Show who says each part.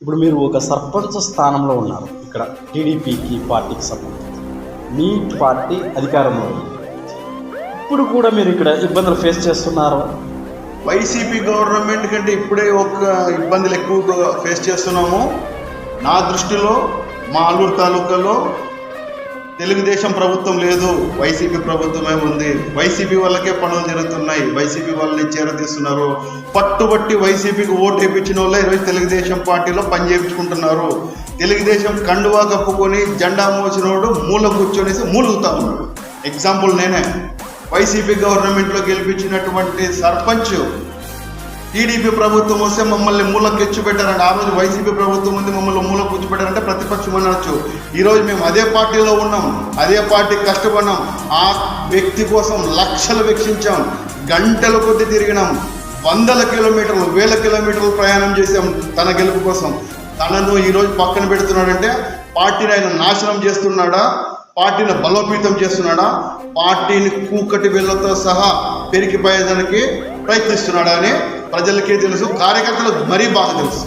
Speaker 1: ఇప్పుడు మీరు ఒక సర్పంచ్ స్థానంలో ఉన్నారు. ఇక్కడ టీడీపీకి పార్టీకి సంబంధించి మీ పార్టీ అధికారంలో ఉంది. ఇప్పుడు కూడా మీరు ఇక్కడ ఇబ్బందులు ఫేస్ చేస్తున్నారు.
Speaker 2: వైసీపీ గవర్నమెంట్ కంటే ఇప్పుడే ఒక ఇబ్బందులు ఎక్కువగా ఫేస్ చేస్తున్నాము. నా దృష్టిలో మా ఆలూరు తాలూకాలో తెలుగుదేశం ప్రభుత్వం లేదు, వైసీపీ ప్రభుత్వమే ఉంది. వైసీపీ వాళ్ళకే పనులు జరుగుతున్నాయి, వైసీపీ వాళ్ళని చేరదీస్తున్నారు. పట్టుబట్టి వైసీపీకి ఓటు వేయించిన వాళ్ళే ఈరోజు తెలుగుదేశం పార్టీలో పని చేయించుకుంటున్నారు. తెలుగుదేశం కండువా కప్పుకొని జెండా మోసినోడు మూల కూర్చొనేసి మూలుగుతా ఉన్నాడు. ఎగ్జాంపుల్ నేనే. వైసీపీ గవర్నమెంట్లో గెలిపించినటువంటి సర్పంచ్ టీడీపీ ప్రభుత్వం వస్తే మమ్మల్ని మూల కూర్చోబెట్టారంటే, ఆ రోజు వైసీపీ ప్రభుత్వం ఉంది మమ్మల్ని మూల కూర్చోబెట్టారంటే ప్రతిపక్షం అనొచ్చు. ఈరోజు మేము అదే పార్టీలో ఉన్నాం, అదే పార్టీకి కష్టపడినాం. ఆ వ్యక్తి కోసం లక్షలు వెచ్చించాం, గంటల కొద్ది తిరిగినాం, వందల కిలోమీటర్లు వేల కిలోమీటర్లు ప్రయాణం చేసాం తన గెలుపు కోసం. తనను ఈరోజు పక్కన పెడుతున్నాడంటే పార్టీని ఆయన నాశనం చేస్తున్నాడా, పార్టీని బలోపేతం చేస్తున్నాడా, పార్టీని కూకటి వేళ్లతో సహా పెరిగిపోయేదానికి ప్రయత్నిస్తున్నాడా అని ప్రజలకే తెలుసు, కార్యకర్తలకు మరీ బాగా తెలుసు.